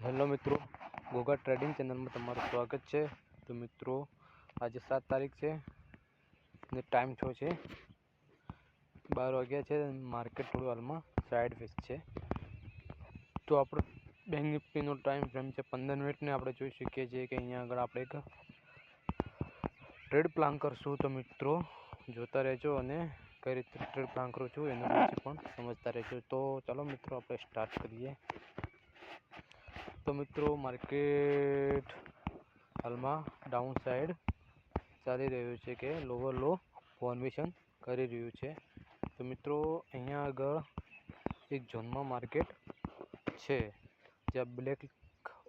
Hello મિત્રો, Goga trading ચેનલમાં તમારું સ્વાગત છે। તો મિત્રો, આજે 7 તારીખ છે ને ટાઈમ થયો છે 12 વાગ્યા છે। માર્કેટ થોડું હાલમાં સાઈડ વેચ છે। તો આપણે બેંક નિફ્ટીનો ટાઈમ ફ્રેમ છે 15 મિનિટને આપણે જોઈ શકીએ છીએ કે અહીંયા આગળ આપણે એક ટ્રેડ પ્લાન કરશું। તો મિત્રો જોતા રહેજો અને કઈ રીતે ટ્રેડ પ્લાન કરું છું એનું પછી પણ સમજતા રહેજો। તો ચાલો મિત્રો આપણે સ્ટાર્ટ કરીએ। તો મિત્રો, માર્કેટ હાલમાં ડાઉન સાઈડ ચાલી રહ્યું છે કે લોવર લો ફોર્મેશન કરી રહ્યું છે। તો મિત્રો, અહીંયા આગળ એક ઝોનમાં માર્કેટ છે જ્યાં બ્લેક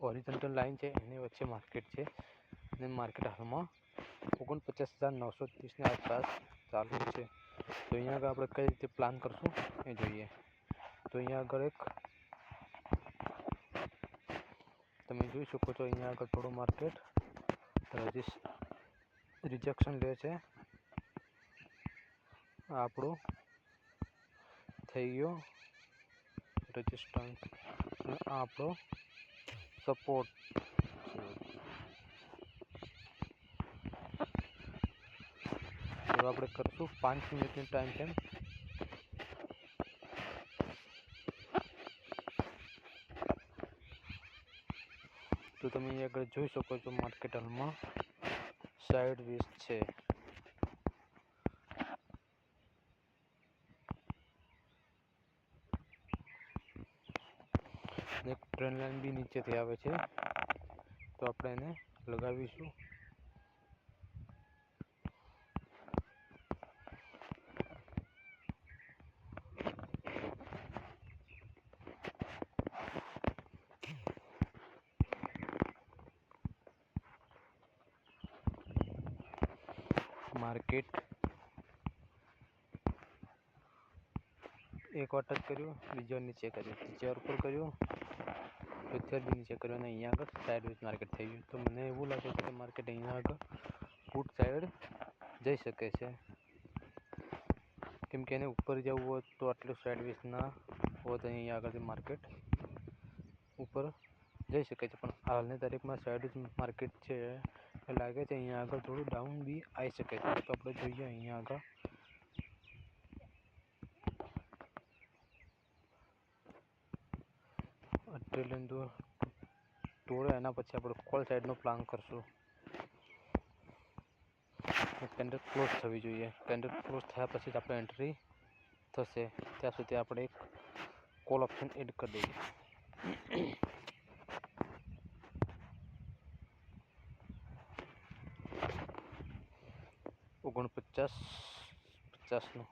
હોરિઝોન્ટલ લાઇન છે એની વચ્ચે માર્કેટ છે અને માર્કેટ હાલમાં 49,930ની આસપાસ ચાલુ છે। તો અહીંયા આગળ આપણે કઈ રીતે પ્લાન કરશું એ જોઈએ। તો અહીંયા આગળ એક તમે જોઈ શકો છો, અહીંયા આગળ થોડું માર્કેટ રિજેક્શન લે છે। આપણું થઈ ગયો રેઝિસ્ટન્સ અને આપણો સપોર્ટ છે। હવે આપણે કરશું 5 મિનિટની ટાઈમ ફ્રેમ। તો તમે અહીંયા આગળ જોઈ શકો છો માર્કેટ હાલમાં સાઈડ વેચ છે। એક ટ્રેન્ડ લાઈન બી નીચેથી આવે છે તો આપણે એને લગાવીશું। માર્કેટ એક વાર ટચ કર્યું, બીજી વાર નીચે કર્યું, ત્રીજી વાર ઉપર કર્યું, ચોથી વાર બી નીચે કર્યું અને અહીંયા આગળ સાઈડ વેચ માર્કેટ થઈ ગયું। તો મને એવું લાગે છે કે માર્કેટ અહીંયા આગળ પુટ સાઈડ જઈ શકે છે, કેમ કે એને ઉપર જવું હોય તો આટલું સાઈડ વેચ ના હોત, અહીંયા આગળથી માર્કેટ ઉપર જઈ શકે છે। પણ હાલની તારીખમાં સાઈડ વેચ માર્કેટ છે એ લાગે છે અહીંયા આગળ થોડું ડાઉન બી આવી શકે છે। તો આપણે જોઈએ અહીંયા આગળ ટ્રેડ તોડે એના પછી આપણે કોલ સાઈડનો પ્લાન કરશું। કેન્ડલ ક્લોઝ થવી જોઈએ, કેન્ડલ ક્લોઝ થયા પછી જ આપણે એન્ટ્રી થશે। ત્યાં સુધી આપણે એક કોલ ઓપ્શન એડ કરી દઈએ। 49.50નો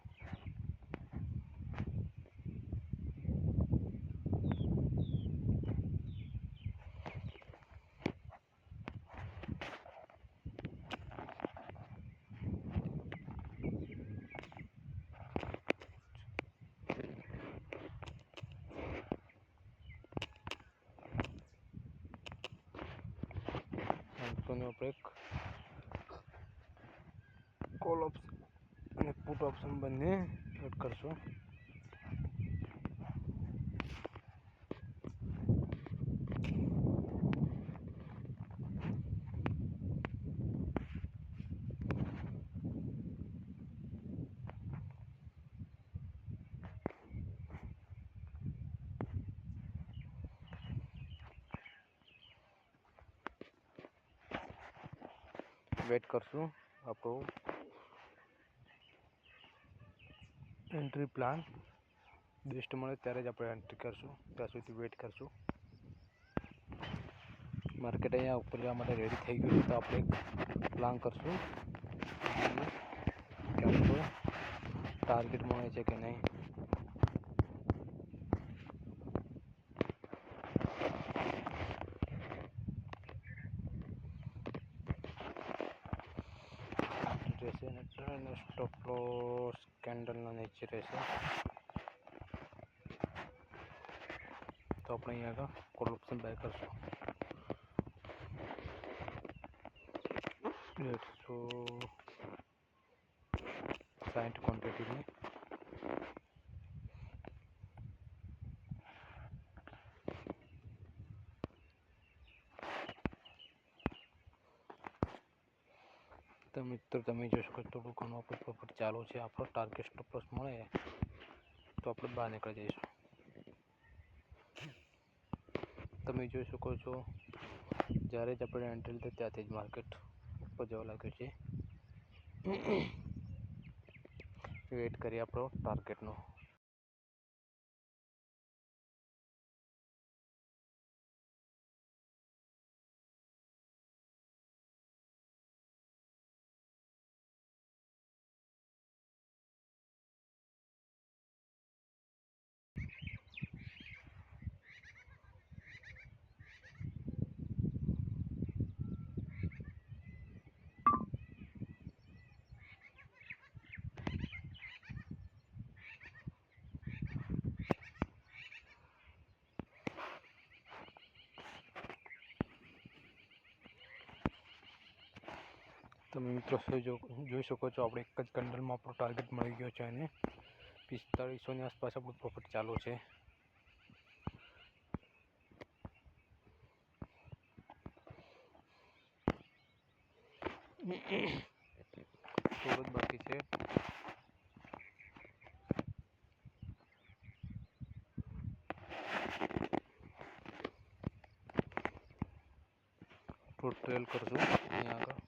બ્રેક કોલ ઓપ્શન અને પુટ ઓપ્શન બંને એડ કરશું। વેટ કરશું આપણું એન્ટ્રી પ્લાન બેસ્ટ મળે ત્યારે જ આપણે એન્ટ્રી કરશું, ત્યાં સુધી વેટ કરશું। માર્કેટ અહીંયા ઉપર જવા માટે રેડી થઈ ગયું છે તો આપણે એક પ્લાન કરશું કે આપણું ટાર્ગેટ મળે છે કે નહીં। રહેશે અને સ્ટોપ લોસ કેન્ડલના નીચે રહેશે તો આપણે અહીંયા આગળ કોલ ઓપ્શન બાય કરશું। 160 ક્વોન્ટિટીની તો મિત્રો તમે જોઈ શકો થોડું ઘણું આપણું પ્રોફિટ ચાલુ છે. આપણો ટાર્ગેટ સ્ટોપ લોસ મળે તો આપણે બહાર નીકળી જઈશું. તમે જોઈ શકો છો જ્યારે જ આપણે એન્ટ્રી લીધી ત્યાંથી જ માર્કેટ ઉપર જવા લાગ્યું છે. વેટ કરીએ આપણો ટાર્ગેટનો. તમે મિત્રો જોઈ શકો છો આપણે એક જ કંડલમાં આપણો ટાર્ગેટ મળી ગયો છે અને 4500ની આસપાસ આપણું પ્રોફિટ ચાલુ છે. થોડું જ બાકી છે. થોડું ટ્રેલ કરશું અહીંયા આગળ.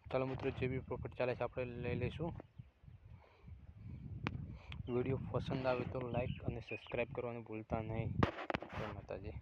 ચાલો મિત્રો જે બી પ્રોફિટ ચાલે છે આપણે લઈ લઈશું. વિડીયો પસંદ આવે તો લાઈક અને સબસ્ક્રાઈબ કરવાનું ભૂલતા નહીં. જય માતાજી.